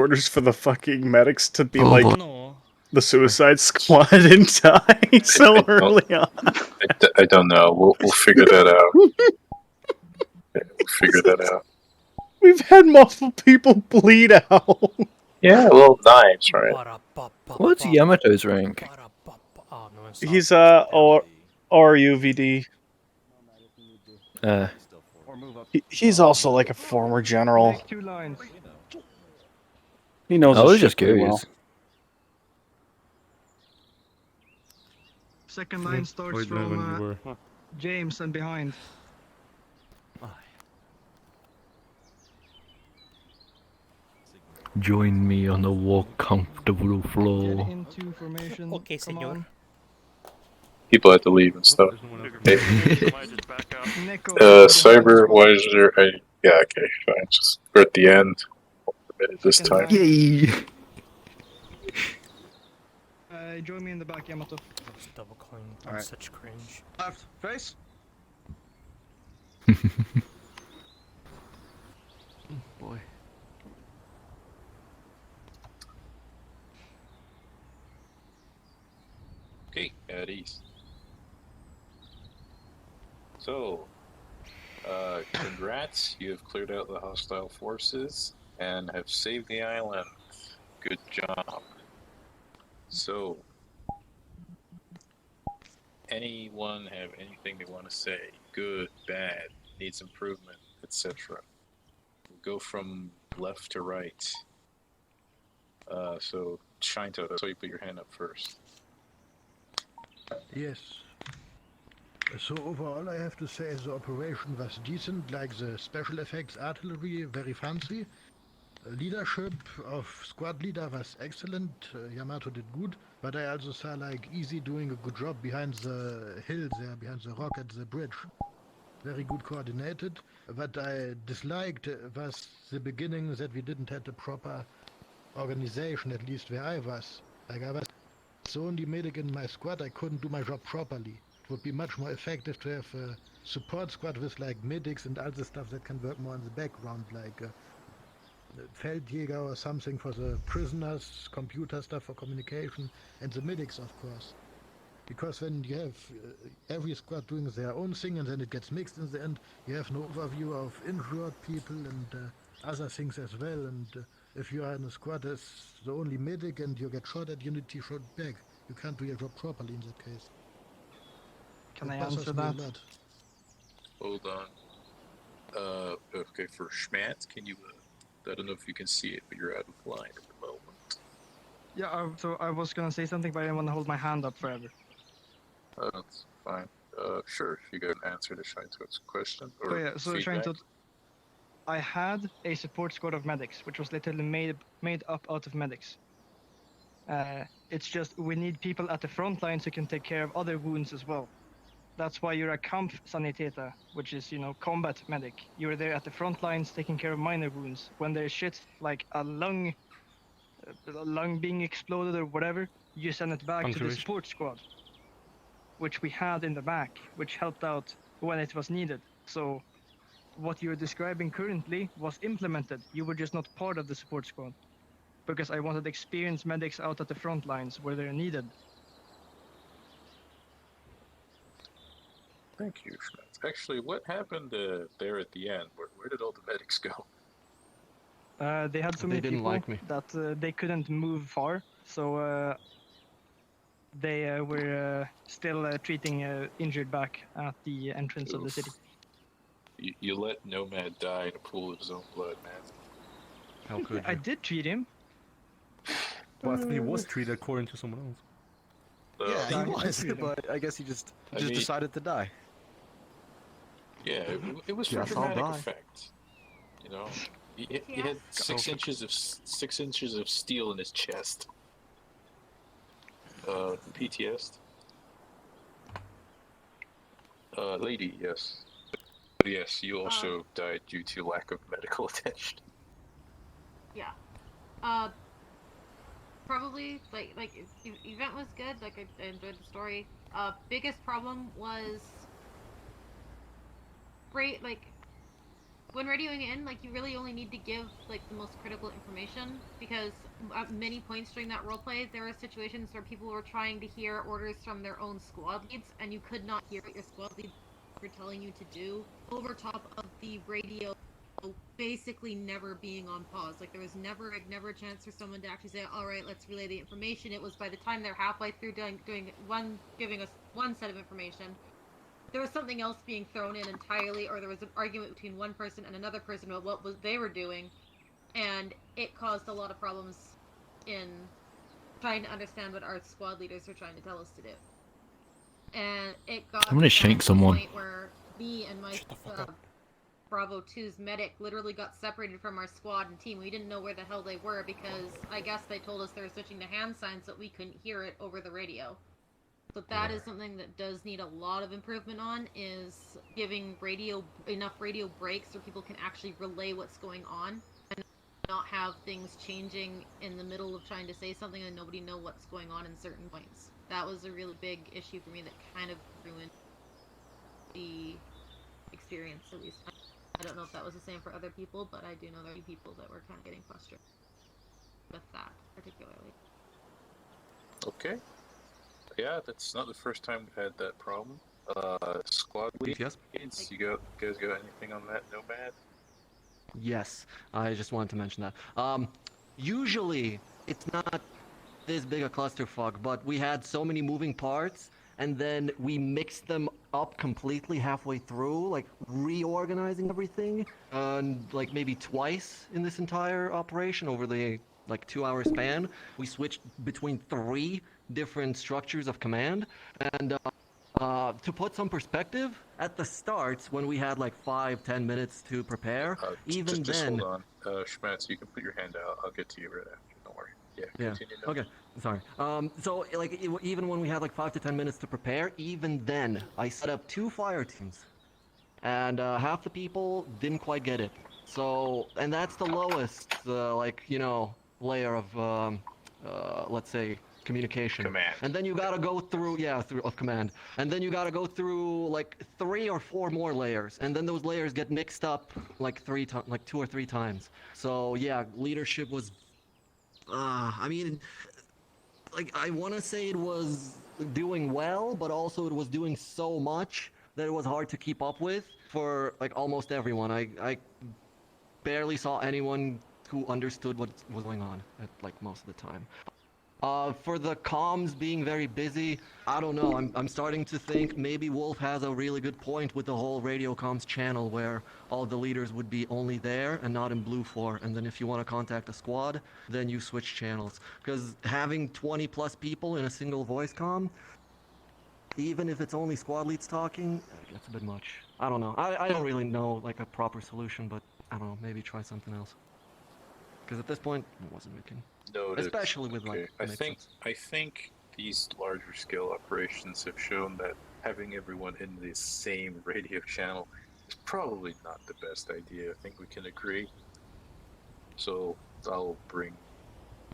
orders for the fucking medics to be Oh, like No. the Suicide Squad and die so early on. I don't know. We'll figure that out. We'll figure that out. We've had multiple people bleed out. Yeah, well, knives, right? What's Yamato's rank? Oh, no, it's He's RUVD. He's also like a former general. Make 2 lines. He knows I his was shit just pretty curious. well. Second line starts from James and behind. Join me on the walk comfortable Get floor. into formation. Okay, Come senor. on. People have to leave and stuff. Hey, Nico, Cyber, Wiser, yeah, okay, fine. Just we're at the end. We'll permit it this Second time. line. Yay! Join me in the back, Yamato. It's double coin. Alright. Such cringe. Left, face. Boy. Okay, at ease. So, congrats, you have cleared out the hostile forces and have saved the island. Good job. So, anyone have anything they want to say? Good, bad, needs improvement, etc. Go from left to right. So, Shinto, that's why you put your hand up first. Yes. So overall I have to say the operation was decent, like the special effects artillery, very fancy. Leadership of squad leader was excellent, Yamato did good, but I also saw like Easy doing a good job behind the hill there, behind the rock at the bridge. Very good coordinated. What I disliked was the beginning that we didn't have the proper organization, at least where I was. Like I was the only medic in my squad, I couldn't do my job properly. It would be much more effective to have a support squad with like medics and other stuff that can work more in the background, like Feldjäger or something for the prisoners, computer stuff for communication, and the medics, of course. Because when you have every squad doing their own thing and then it gets mixed in the end, you have no overview of injured people and other things as well. And if you are in a squad as the only medic and you get shot at, you need to shoot back. You can't do your job properly in that case. Can I bothers answer me a that? lot. Hold on. Okay, for Schmatz, can you, I don't know if you can see it, but you're out of line at the moment. Yeah, so I was gonna say something, but I didn't want to hold my hand up forever. That's fine. Sure, if you got an answer to Shinto's question, or So yeah, so feedback. Shinto, I had a support squad of medics, which was literally made up out of medics. It's just we need people at the front lines who can take care of other wounds as well. That's why you're a Kampfsanitäter, which is, combat medic. You're there at the front lines taking care of minor wounds. When there's shit like a lung being exploded or whatever, you send it back to the support squad, which we had in the back, which helped out when it was needed. So what you're describing currently was implemented. You were just not part of the support squad, because I wanted experienced medics out at the front lines where they're needed. Thank you, Schmatz. Actually, what happened there at the end? Where did all the medics go? They had so many didn't people like me. that they couldn't move far, so they were still treating injured back at the entrance of the city. You let Nomad die in a pool of his own blood, man. How could I you? did treat him. Well, I think he was treated according to someone else. Yeah, he I was, treated him. but I guess he just I mean- decided to die. Yeah, it was for Guess I'll dramatic die. effect. You know, he had 6 inches of steel in his chest. PTSD. Lady, yes. But yes, you also died due to lack of medical attention. Yeah. Probably like event was good. Like I enjoyed the story. Biggest problem was great. Like when radioing in, like, you really only need to give, like, the most critical information, because at many points during that roleplay, there were situations where people were trying to hear orders from their own squad leads, and you could not hear what your squad leads were telling you to do, over top of the radio basically never being on pause. Like, there was never a chance for someone to actually say, all right, let's relay the information. It was by the time they're halfway through giving us one set of information, there was something else being thrown in entirely, or there was an argument between one person and another person about what they were doing, and it caused a lot of problems in trying to understand what our squad leaders were trying to tell us to do. And it got I'm gonna shank to a someone. point where me and my Bravo 2's medic literally got separated from our squad and team. We didn't know where the hell they were because I guess they told us they were switching to hand signs so we couldn't hear it over the radio. So that is something that does need a lot of improvement on, is giving enough radio breaks so people can actually relay what's going on and not have things changing in the middle of trying to say something and nobody know what's going on in certain points. That was a really big issue for me that kind of ruined the experience, at least. I don't know if that was the same for other people, but I do know there are people that were kind of getting frustrated with that, particularly. Okay. Yeah, that's not the first time we've had that problem. Squad Yes. leads, you guys got anything on that, Nomad? Yes, I just wanted to mention that. Usually it's not this big a clusterfuck, but we had so many moving parts, and then we mixed them up completely halfway through, like reorganizing everything, and like maybe twice in this entire operation over the like 2-hour span. We switched between 3 different structures of command, and to put some perspective, at the start when we had like 5-10 minutes to prepare, even just then. hold on, Schmetz, you can put your hand out. I'll get to you right after. Don't worry. Yeah. Continue. Now. Okay. Sorry. So like even when we had like 5 to 10 minutes to prepare, even then I set up 2 fire teams, and half the people didn't quite get it. So, and that's the lowest like layer of let's say communication. Command. And then you gotta go through of command. And then you gotta go through like 3 or 4 more layers, and then those layers get mixed up like 2 or 3 times. So yeah, leadership was. I mean, like I want to say it was doing well, but also it was doing so much that it was hard to keep up with for like almost everyone. I barely saw anyone who understood what was going on at like most of the time. For the comms being very busy, I don't know. I'm starting to think maybe Wolf has a really good point with the whole radio comms channel where all the leaders would be only there and not in Blue 4. And then if you want to contact a squad, then you switch channels. Because having 20 plus people in a single voice comm, even if it's only squad leads talking, that's a bit much. I don't know. I don't really know like a proper solution, but I don't know. Maybe try something else. Because at this point, it wasn't working. Noted. Especially with like. I think these larger scale operations have shown that having everyone in the same radio channel is probably not the best idea. I think we can agree. So I'll bring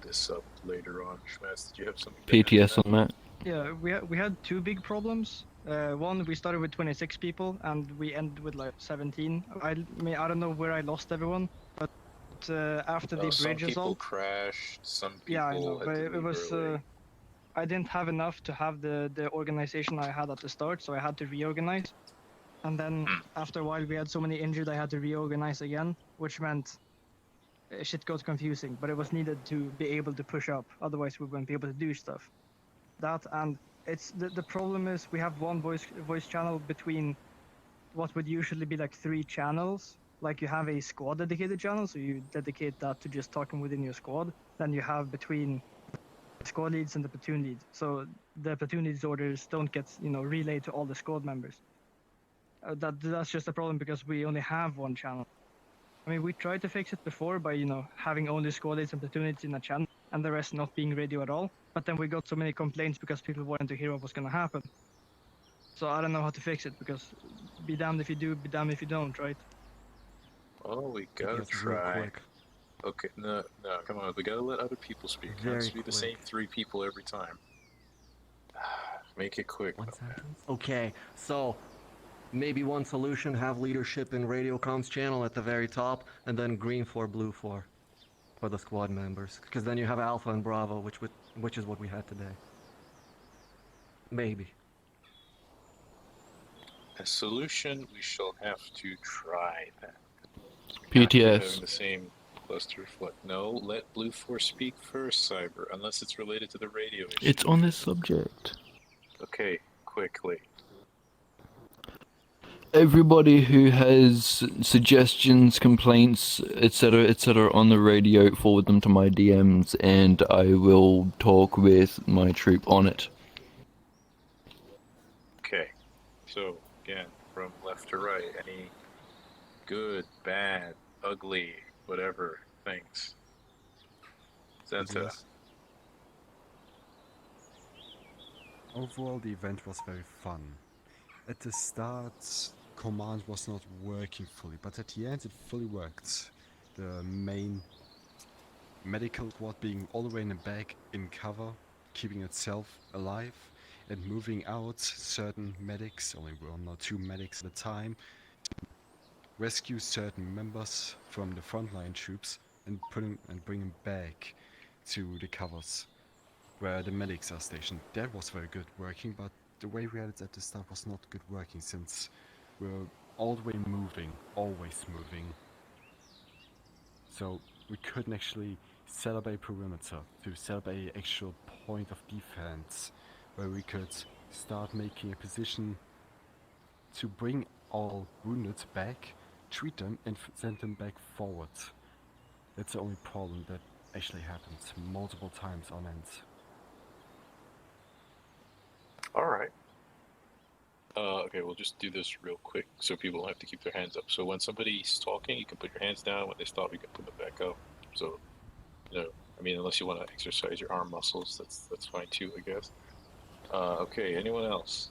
this up later on. Schmetz, did you have something? PTS on that. Yeah, we had 2 big problems. One, we started with 26 people and we ended with like 17. I don't know where I lost everyone, but after the bridge some people assault, crashed. Some people yeah, I know, had but to it leave was early. I didn't have enough to have the organization I had at the start, so I had to reorganize. And then after a while, we had so many injured, I had to reorganize again, which meant shit got confusing. But it was needed to be able to push up, otherwise we wouldn't be able to do stuff. That, and it's the problem is we have one voice channel between what would usually be like 3 channels. Like you have a squad dedicated channel, so you dedicate that to just talking within your squad. Then you have between the squad leads and the platoon lead. So the platoon leads orders don't get relayed to all the squad members. That's just a problem because we only have one channel. I mean, we tried to fix it before by having only squad leads and platoon leads in a channel and the rest not being radio at all. But then we got so many complaints because people wanted to hear what was going to happen. So I don't know how to fix it because be damned if you do, be damned if you don't, right? Oh, we gotta It's real try. quick. Okay, no, come on. We gotta let other people speak. It Very has to be the same quick. 3 people every time. Make it quick. One sentence. Okay, so Maybe one solution, have leadership in radio comms channel at the very top, and then green for blue for the squad members. Because then you have Alpha and Bravo, which is what we had today. Maybe. A solution, we shall have to try that. After having PTS. the same cluster reflect. No, let Blue Force speak first, Cyber, unless it's related to the radio issue. It's on this subject. Okay, quickly. Everybody who has suggestions, complaints, etc., on the radio, forward them to my DMs, and I will talk with my troop on it. Okay, so again, from left to right, any good, bad, ugly, whatever things. Zenta. Yes. Overall, the event was very fun. At the start, command was not working fully, but at the end it fully worked. The main medical squad being all the way in the back in cover, keeping itself alive, and moving out certain medics, only one or two medics at a time, rescue certain members from the frontline troops and bring them back to the covers where the medics are stationed. That was very good working, but the way we had it at the start was not good working, since we were all the way moving, always moving. So we couldn't actually set up a perimeter to set up a actual point of defense where we could start making a position to bring all wounded back, treat them, and send them back forward. That's the only problem that actually happened multiple times on end. Alright. Okay, we'll just do this real quick so people don't have to keep their hands up. So when somebody's talking, you can put your hands down. When they stop, you can put them back up. So, you know, I mean, unless you want to exercise your arm muscles, that's fine too, I guess. Okay, anyone else?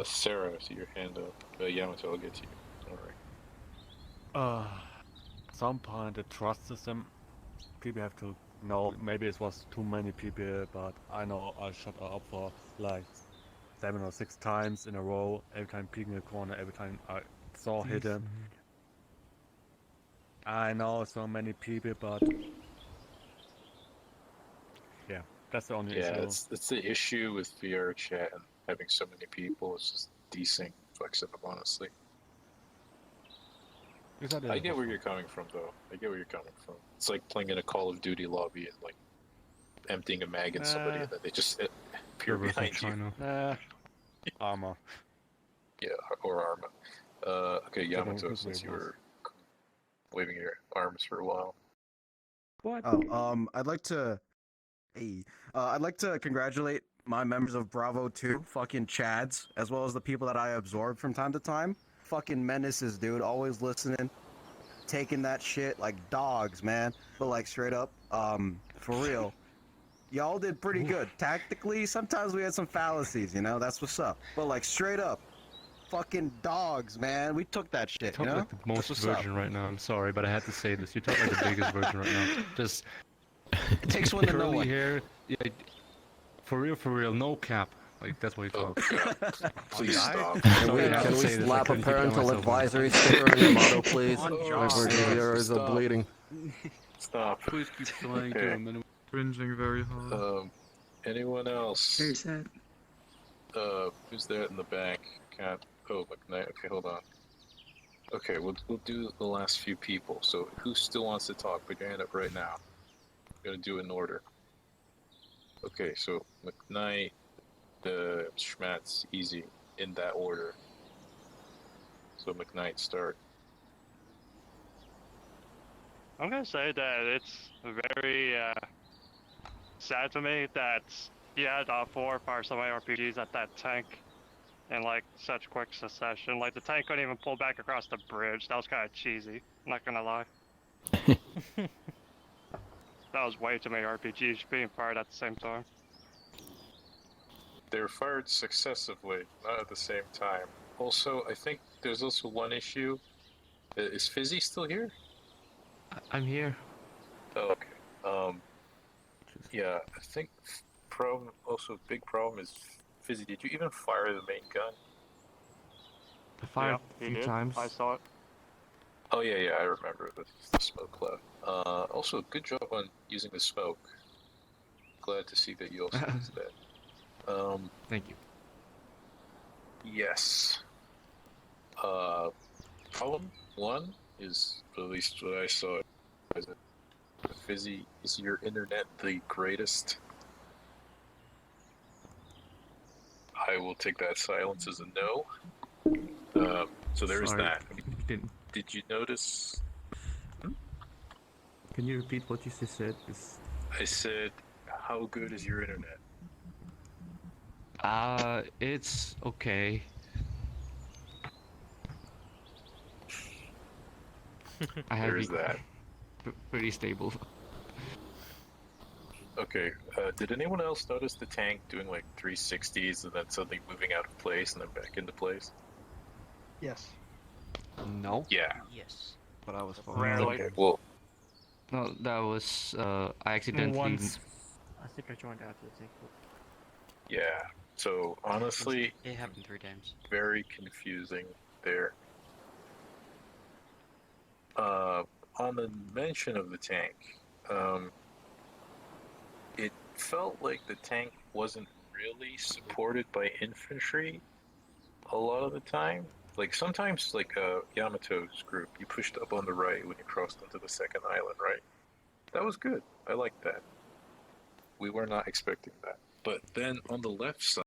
Sarah, I see your hand up. Yamato, I'll get to you. Alright. Some point the trust system, people have to know. Maybe it was too many people, but I know I shut her up for like 7 or 6 times in a row. Every time peeking a corner, every time I saw hit him. I know so many people, but yeah, that's the only Yeah, issue. it's the issue with VR chat and having so many people. It's just desync fucks it up, honestly. I get where you're coming from, though. I get where you're coming from. It's like playing in a Call of Duty lobby and like emptying a mag at somebody and then they just appear behind you. Armor. Yeah, or armor. Okay, Yamato, since you were waving your arms for a while. What? Oh, I'd like to congratulate my members of Bravo 2, fucking Chads, as well as the people that I absorb from time to time. Fucking menaces, dude, always listening, taking that shit like dogs, man. But like straight up, for real, y'all did pretty good. Tactically, sometimes we had some fallacies, you know, that's what's up. But like straight up, fucking dogs, man. We took that shit, You you talk know? like the most That's what's virgin up. right now. I'm sorry, but I had to say this. You talk like the biggest virgin right now. Just It takes one to know curly one. hair. Yeah, for real, no cap. Like that's what you talk. Please stop. Can we Sorry, I have to say this, I slap a couldn't keep it on parental myself. advisory sticker in your motto, please? On My Josh, virgin stop, viewers are stop. bleeding. Stop. Please keep flying Okay. to him and cringing very hard. Anyone else? Very sad. Who's that in the back? Cat. Oh, McKnight. Okay, hold on. Okay, we'll do the last few people. So who still wants to talk? Put your hand up right now. I'm gonna do it in order. Okay, so McKnight, the Schmatz, easy, in that order. So McKnight, start. I'm gonna say that it's very sad to me that you had 4 parts of my RPGs at that tank in like such quick succession. Like the tank couldn't even pull back across the bridge. That was kind of cheesy. I'm not gonna lie. That was way too many RPGs being fired at the same time. They were fired successively, not at the same time. Also, I think there's also one issue. Is Fizzy still here? I'm here. Oh, okay. Yeah, I think big problem is Fizzy, did you even fire the main gun? I fired Yeah, a he few did. times. I saw it. Oh yeah, I remember the smoke cloud. Also, good job on using the smoke. Glad to see that you also used that. Thank you. Yes. Problem one is, at least what I saw, is that Fizzy, is your internet the greatest? I will take that silence as a no. So there is Sorry. that. Did you notice? Can you repeat what you just said? I said, how good is your internet? It's okay. I have There's that. pretty stable. Okay, did anyone else notice the tank doing like 360s and then suddenly moving out of place and then back into place? Yes. No. Yeah. Yes. But I was fine. Rarely. Okay, well, No, that was I accidentally. Once. I think I joined after the tank. yeah. So honestly, It happened 3 times. very confusing there. On the mention of the tank, it felt like the tank wasn't really supported by infantry a lot of the time. Like sometimes, like Yamato's group, you pushed up on the right when you crossed onto the second island, right? That was good. I liked that. We were not expecting that. But then on the left side,